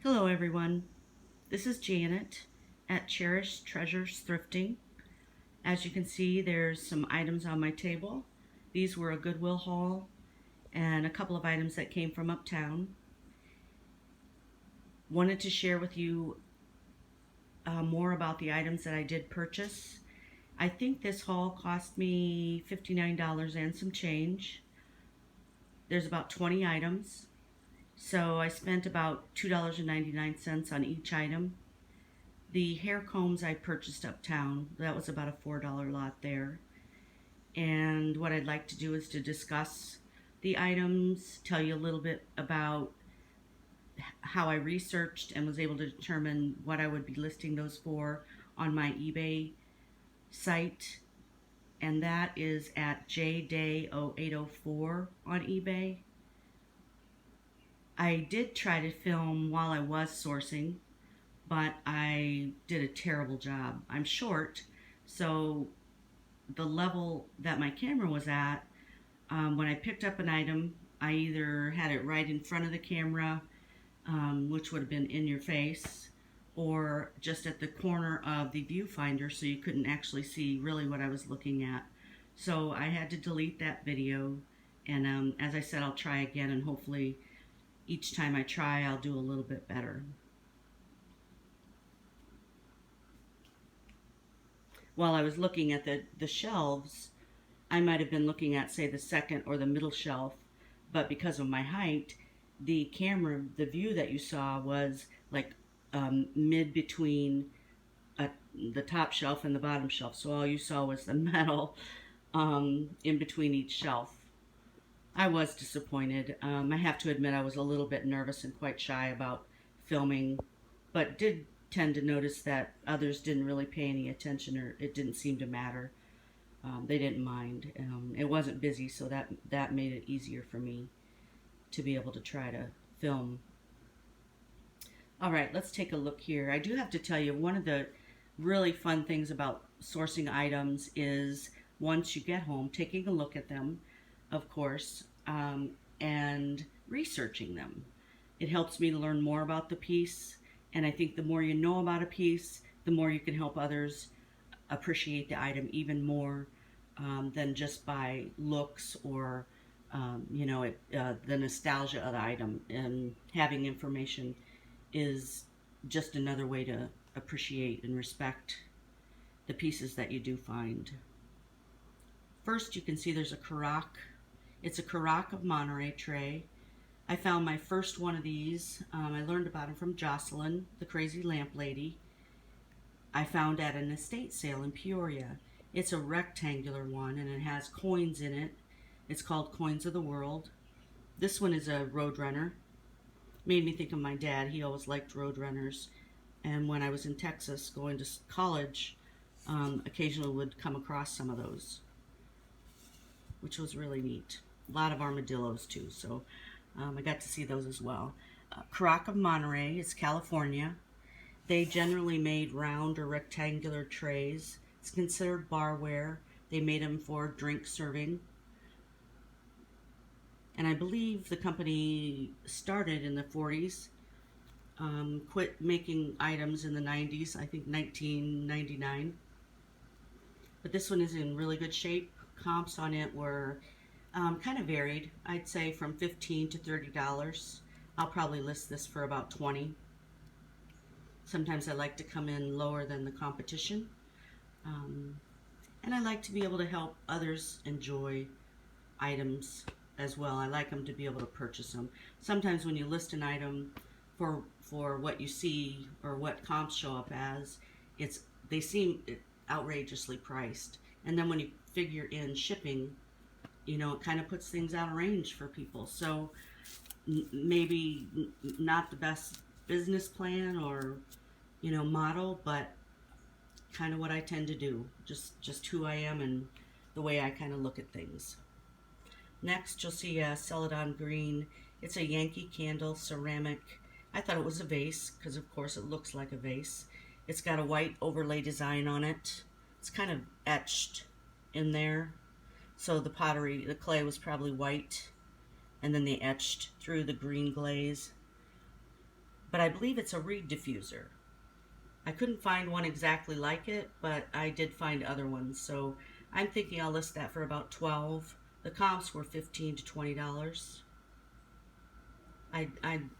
Hello everyone, this is Janet at Cherished Treasures Thrifting. As you can see, there's some items on my table. These were a Goodwill haul and a couple of items that came from uptown. Wanted to share with you more about the items that I did purchase. I think this haul cost me $59 and some change. There's about 20 items. So I spent about $2.99 on each item. The hair combs I purchased uptown, that was about a $4 lot there. And what I'd like to do is to discuss the items, tell you a little bit about how I researched and was able to determine what I would be listing those for on my eBay site. And that is at jday0804 on eBay. I did try to film while I was sourcing, but I did a terrible job. I'm short, so the level that my camera was at, when I picked up an item, I either had it right in front of the camera, which would have been in your face, or just at the corner of the viewfinder so you couldn't actually see really what I was looking at. So I had to delete that video, and as I said, I'll try again, and hopefully each time I try, I'll do a little bit better. While I was looking at the shelves, I might have been looking at, say, the second or the middle shelf, but because of my height, the camera, the view that you saw was like mid between the top shelf and the bottom shelf. So all you saw was the metal in between each shelf. I was disappointed. I have to admit I was a little bit nervous and quite shy about filming, but did tend to notice that others didn't really pay any attention, or it didn't seem to matter. They didn't mind. It wasn't busy, so that made it easier for me to be able to try to film. All right, let's take a look here. I do have to tell you, one of the really fun things about sourcing items is once you get home, taking a look at them, of course, and researching them. It helps me to learn more about the piece, and I think the more you know about a piece, the more you can help others appreciate the item even more than just by looks or the nostalgia of the item. And having information is just another way to appreciate and respect the pieces that you do find. First, you can see there's a Carac. It's a Carac of Monterey tray. I found my first one of these. I learned about them from Jocelyn, the crazy lamp lady. I found at an estate sale in Peoria. It's a rectangular one and it has coins in it. It's called Coins of the World. This one is a Roadrunner. Made me think of my dad. He always liked Roadrunners. And when I was in Texas going to college, occasionally would come across some of those, which was really neat. A lot of armadillos too, so I got to see those as well. Carac of Monterey, it's California. They generally made round or rectangular trays. It's considered barware. They made them for drink serving. And I believe the company started in the 40s, quit making items in the 90s, I think 1999. But this one is in really good shape. Comps on it were kind of varied. I'd say from $15 to $30. I'll probably list this for about $20. Sometimes I like to come in lower than the competition. And I like to be able to help others enjoy items as well. I like them to be able to purchase them. Sometimes when you list an item for what you see or what comps show up as, they seem outrageously priced. And then when you figure in shipping, it kind of puts things out of range for people. So maybe not the best business plan or, model, but kind of what I tend to do. Just who I am and the way I kind of look at things. Next, you'll see a Celadon Green. It's a Yankee Candle ceramic. I thought it was a vase because, of course, it looks like a vase. It's got a white overlay design on it. It's kind of etched in there. So the pottery, the clay was probably white, and then they etched through the green glaze. but I believe it's a reed diffuser. I couldn't find one exactly like it, but I did find other ones. So I'm thinking I'll list that for about $12. The comps were $15 to $20.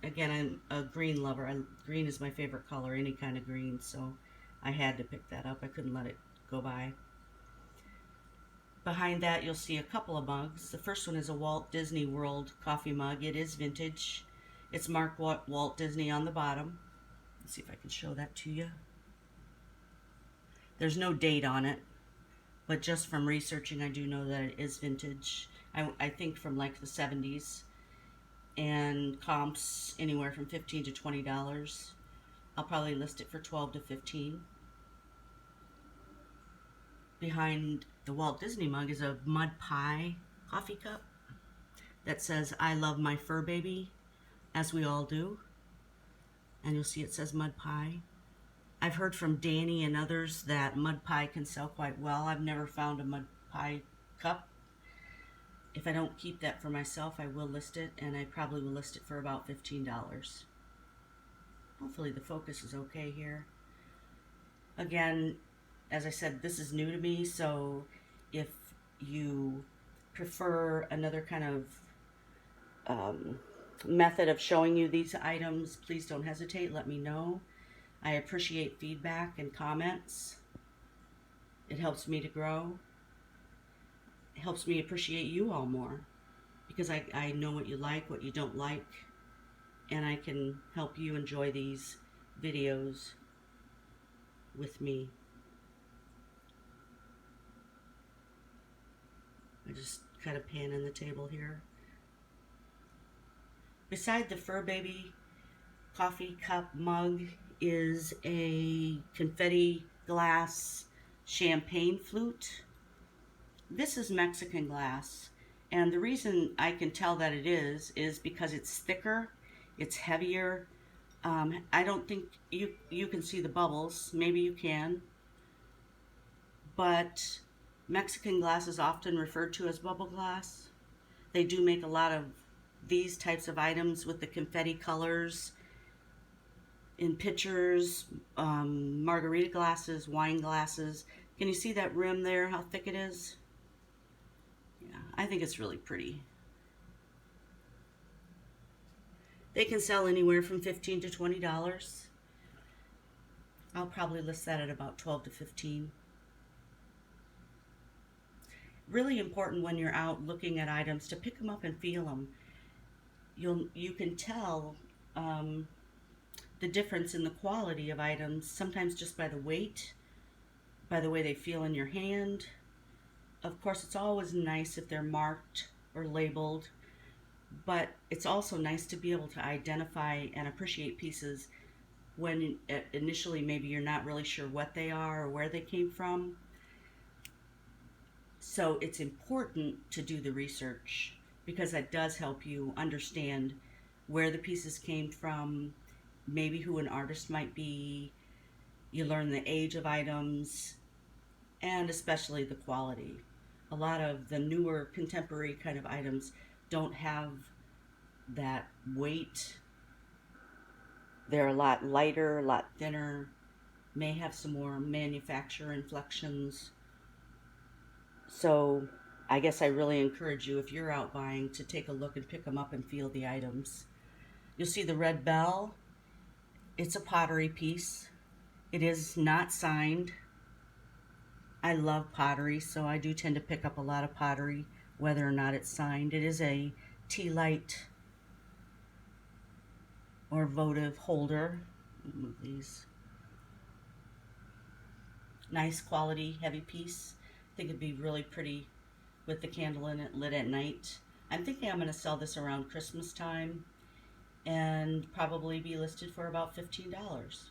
Again, I'm a green lover. Green is my favorite color, any kind of green, so I had to pick that up. I couldn't let it go by. Behind that, you'll see a couple of mugs. The first one is a Walt Disney World coffee mug. It is vintage. It's marked Walt Disney on the bottom. Let's see if I can show that to you. There's no date on it, but just from researching, I do know that it is vintage. I think from like the 70s. And comps anywhere from $15 to $20. I'll probably list it for $12 to $15. Behind the Walt Disney mug is a mud pie coffee cup that says, "I love my fur baby," as we all do. And you'll see it says mud pie. I've heard from Danny and others that mud pie can sell quite well. I've never found a mud pie cup. If I don't keep that for myself, I will list it, and I probably will list it for about $15. Hopefully the focus is okay here. Again, as I said, this is new to me, so if you prefer another kind of method of showing you these items, please don't hesitate. Let me know. I appreciate feedback and comments. It helps me to grow. It helps me appreciate you all more, because I know what you like, what you don't like, and I can help you enjoy these videos with me. I just kind of pan in the table here. Beside the Fur Baby coffee cup mug is a confetti glass champagne flute. This is Mexican glass, and the reason I can tell that it is because it's thicker, it's heavier. I don't think you can see the bubbles. Maybe you can, but Mexican glass is often referred to as bubble glass. They do make a lot of these types of items with the confetti colors in pitchers, margarita glasses, wine glasses. Can you see that rim there, how thick it is? Yeah, I think it's really pretty. They can sell anywhere from $15 to $20. I'll probably list that at about $12 to $15. Really important when you're out looking at items to pick them up and feel them. You can tell the difference in the quality of items, sometimes just by the weight, by the way they feel in your hand. Of course, it's always nice if they're marked or labeled, but it's also nice to be able to identify and appreciate pieces when initially maybe you're not really sure what they are or where they came from. So it's important to do the research, because that does help you understand where the pieces came from, maybe who an artist might be. You learn the age of items, and especially the quality. A lot of the newer contemporary kind of items don't have that weight. They're a lot lighter, a lot thinner, may have some more manufacturer inflections. So I guess I really encourage you, if you're out buying, to take a look and pick them up and feel the items. You'll see the red bell. It's a pottery piece. It is not signed. I love pottery, so I do tend to pick up a lot of pottery, whether or not it's signed. It is a tea light or votive holder. Move these. Nice quality, heavy piece. I think it'd be really pretty with the candle in it, lit at night. I'm thinking I'm going to sell this around Christmas time and probably be listed for about $15.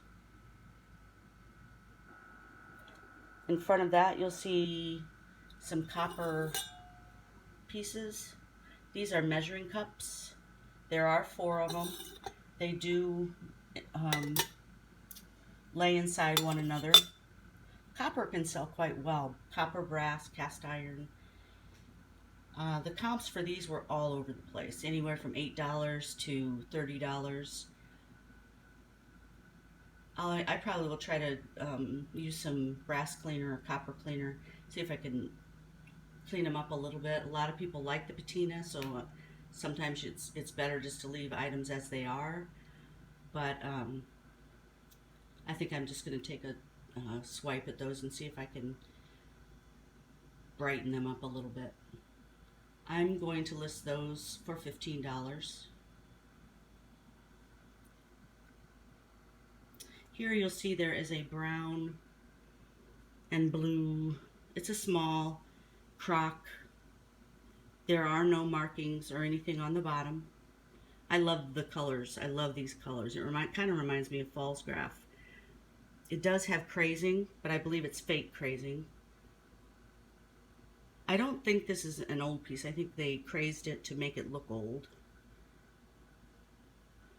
In front of that, you'll see some copper pieces. These are measuring cups. There are 4 of them. They do lay inside one another. Copper can sell quite well. Copper, brass, cast iron. The comps for these were all over the place, anywhere from $8 to $30. I probably will try to use some brass cleaner or copper cleaner, see if I can clean them up a little bit. A lot of people like the patina, so sometimes it's better just to leave items as they are. But I think I'm just going to take a swipe at those and see if I can brighten them up a little bit. I'm going to list those for $15. Here you'll see there is a brown and blue. It's a small crock. There are no markings or anything on the bottom. I love the colors. I love these colors. It kind of reminds me of Falls Graph. It does have crazing, but I believe it's fake crazing. I don't think this is an old piece. I think they crazed it to make it look old.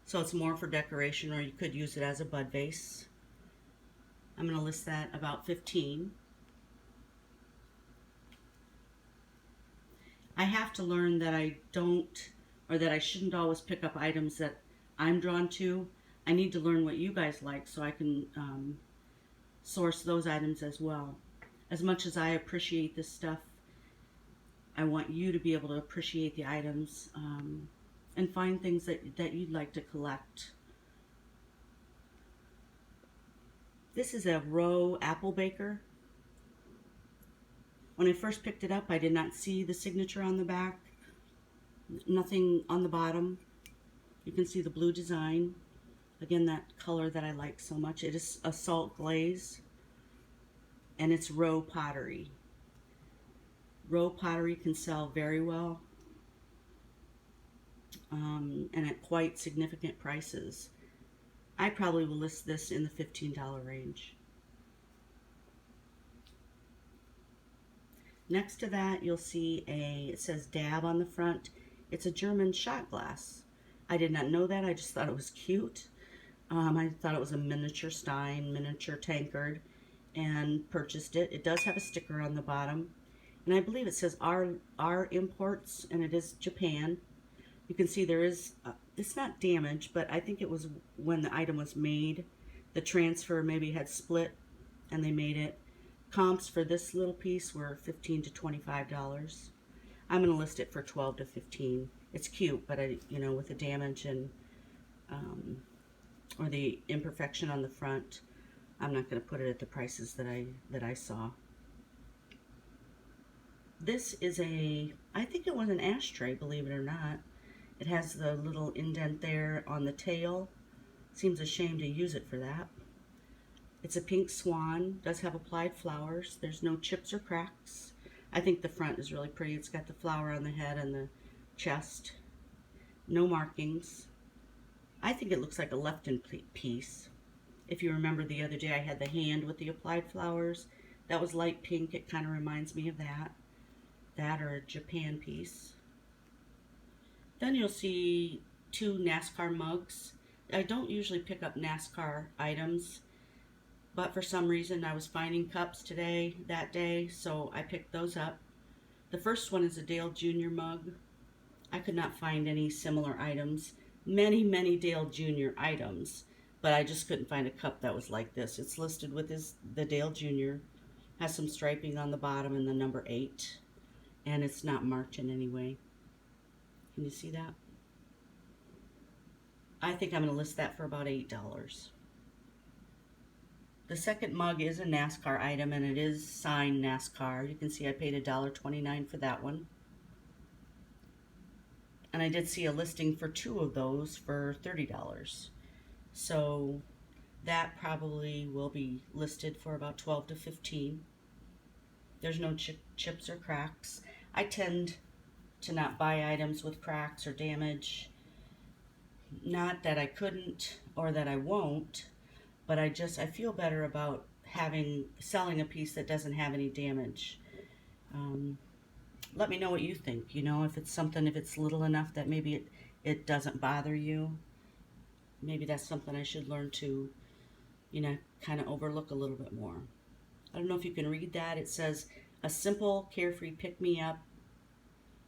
So it's more for decoration, or you could use it as a bud vase. I'm going to list that about 15. I have to learn that I don't, or that I shouldn't always pick up items that I'm drawn to. I need to learn what you guys like so I can source those items as well. As much as I appreciate this stuff, I want you to be able to appreciate the items and find things that you'd like to collect. This is a Rowe apple baker. When I first picked it up, I did not see the signature on the back. Nothing on the bottom. You can see the blue design. Again, that color that I like so much. It is a salt glaze, and it's Rowe pottery. Rowe pottery can sell very well, and at quite significant prices. I probably will list this in the $15 range. Next to that, you'll see it says Dab on the front. It's a German shot glass. I did not know that. I just thought it was cute. I thought it was a miniature stein, miniature tankard, and purchased it. It does have a sticker on the bottom, and I believe it says our imports, and it is Japan. You can see there is, it's not damaged, but I think it was when the item was made, the transfer maybe had split, and they made it. Comps for this little piece were $15 to $25. I'm going to list it for $12 to $15. It's cute, but with the damage and or the imperfection on the front, I'm not going to put it at the prices that I saw. This is I think it was an ashtray, believe it or not. It has the little indent there on the tail. Seems a shame to use it for that. It's a pink swan, does have applied flowers. There's no chips or cracks. I think the front is really pretty. It's got the flower on the head and the chest. No markings. I think it looks like a left-in piece. If you remember the other day I had the hand with the applied flowers. That was light pink. It kind of reminds me of that. That or a Japan piece. Then you'll see 2 NASCAR mugs. I don't usually pick up NASCAR items, but for some reason I was finding cups that day, so I picked those up. The first one is a Dale Jr. mug. I could not find any similar items. Many Dale Jr. items, but I just couldn't find a cup that was like this. It's listed with the Dale Jr. Has some striping on the bottom and the number 8, and it's not marked in any way. Can you see that? I think I'm going to list that for about $8. The second mug is a NASCAR item, and it is signed NASCAR. You can see I paid $1.29 for that one. And I did see a listing for 2 of those for $30. So that probably will be listed for about $12 to $15. There's no chips or cracks. I tend to not buy items with cracks or damage. Not that I couldn't or that I won't, but I feel better about selling a piece that doesn't have any damage. Let me know what you think. If it's little enough that maybe it doesn't bother you, maybe that's something I should learn to, kind of overlook a little bit more. I don't know if you can read that. It says, a simple, carefree pick-me-up,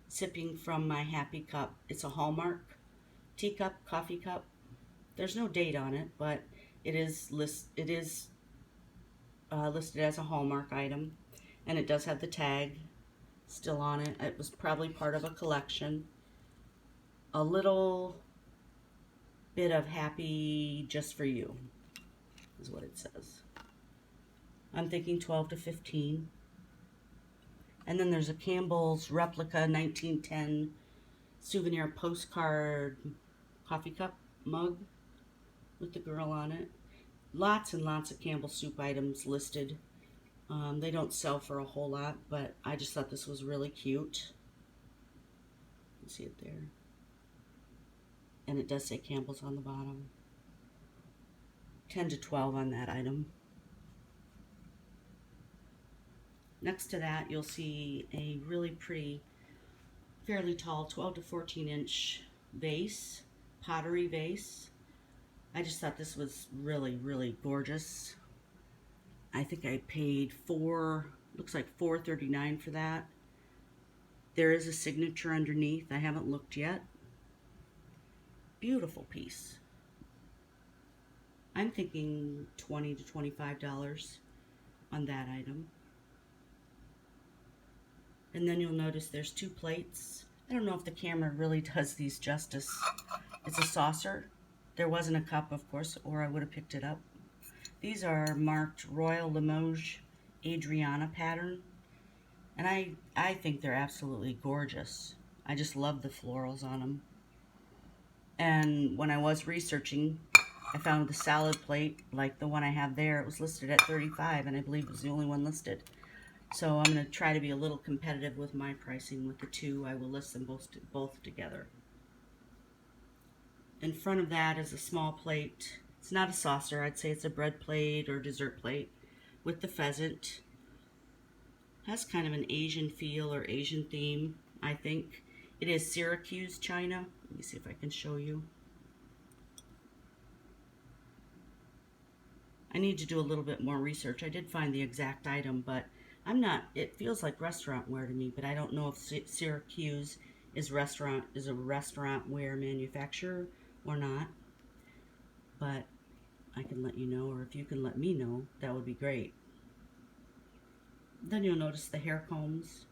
sipping from my happy cup. It's a Hallmark teacup, coffee cup. There's no date on it, but It is listed as a Hallmark item, and it does have the tag still on it. It was probably part of a collection. A little bit of happy just for you is what it says. I'm thinking 12 to 15. And then there's a Campbell's replica 1910 souvenir postcard coffee cup mug with the girl on it. Lots and lots of Campbell soup items listed. They don't sell for a whole lot, but I just thought this was really cute. You can see it there. And it does say Campbell's on the bottom. 10 to 12 on that item. Next to that, you'll see a really pretty, fairly tall 12 to 14 inch vase, pottery vase. I just thought this was really, really gorgeous. I think I paid looks like $4.39 for that. There is a signature underneath. I haven't looked yet. Beautiful piece. I'm thinking $20 to $25 on that item. And then you'll notice there's 2 plates. I don't know if the camera really does these justice. It's a saucer. There wasn't a cup, of course, or I would have picked it up. These are marked Royal Limoges Adriana pattern. And I think they're absolutely gorgeous. I just love the florals on them. And when I was researching, I found the salad plate, like the one I have there. It was listed at $35, and I believe it was the only one listed. So I'm going to try to be a little competitive with my pricing with the 2. I will list them both together. In front of that is a small plate. It's not a saucer. I'd say it's a bread plate or dessert plate with the pheasant. Has kind of an Asian feel or Asian theme, I think. It is Syracuse china. Let me see if I can show you. I need to do a little bit more research. I did find the exact item, but it feels like restaurant wear to me, but I don't know if Syracuse is a restaurant wear manufacturer or not. But I can let you know, or if you can let me know, that would be great. Then you'll notice the hair combs.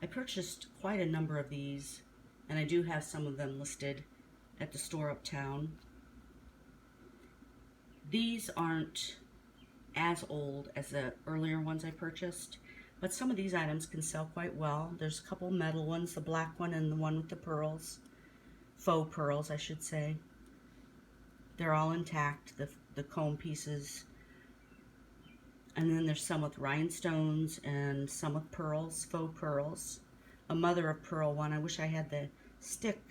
I purchased quite a number of these, and I do have some of them listed at the store uptown. These aren't as old as the earlier ones I purchased, but some of these items can sell quite well. There's a couple metal ones, the black one and the one with the pearls, faux pearls I should say. They're all intact, the comb pieces. And then there's some with rhinestones and some with pearls, faux pearls. A mother of pearl one. I wish I had the stick,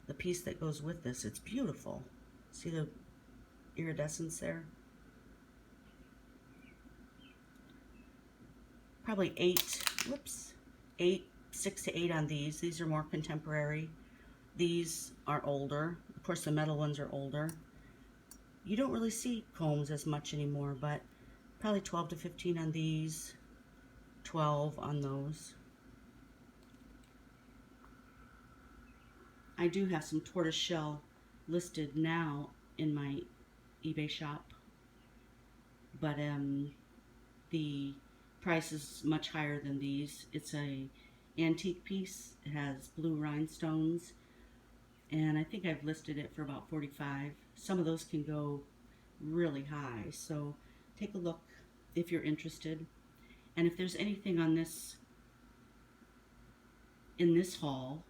the piece that goes with this. It's beautiful. See the iridescence there? Probably 6 to 8 on these. These are more contemporary. These are older. Of course, the metal ones are older. You don't really see combs as much anymore, but probably 12 to 15 on these, 12 on those. I do have some tortoise shell listed now in my eBay shop, but the price is much higher than these. It's a antique piece. It has blue rhinestones, and I think I've listed it for about $45. Some of those can go really high, so take a look if you're interested. And if there's anything on this, in this haul,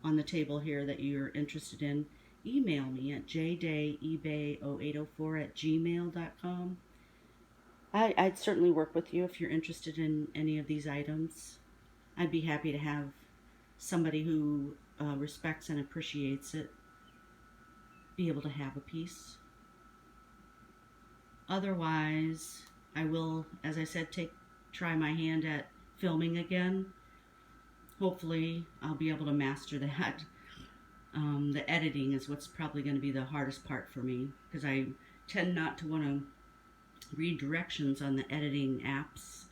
on the table here that you're interested in, email me at jdayebay0804@gmail.com. I'd certainly work with you if you're interested in any of these items. I'd be happy to have somebody who respects and appreciates it be able to have a piece. Otherwise, I will, as I said, try my hand at filming again. Hopefully, I'll be able to master that. The editing is what's probably going to be the hardest part for me, because I tend not to want to read directions on the editing apps.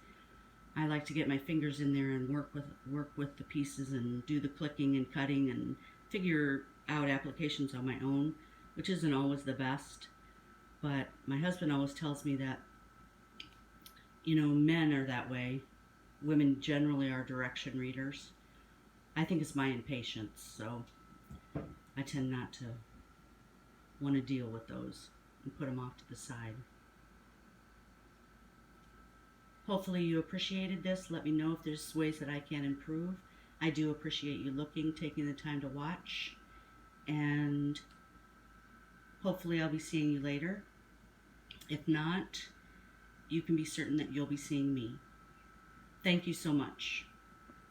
I like to get my fingers in there and work with the pieces and do the clicking and cutting and figure out applications on my own, which isn't always the best. But my husband always tells me that, men are that way. Women generally are direction readers. I think it's my impatience, so I tend not to want to deal with those and put them off to the side. Hopefully you appreciated this. Let me know if there's ways that I can improve. I do appreciate you looking, taking the time to watch, and hopefully I'll be seeing you later. If not, you can be certain that you'll be seeing me. Thank you so much.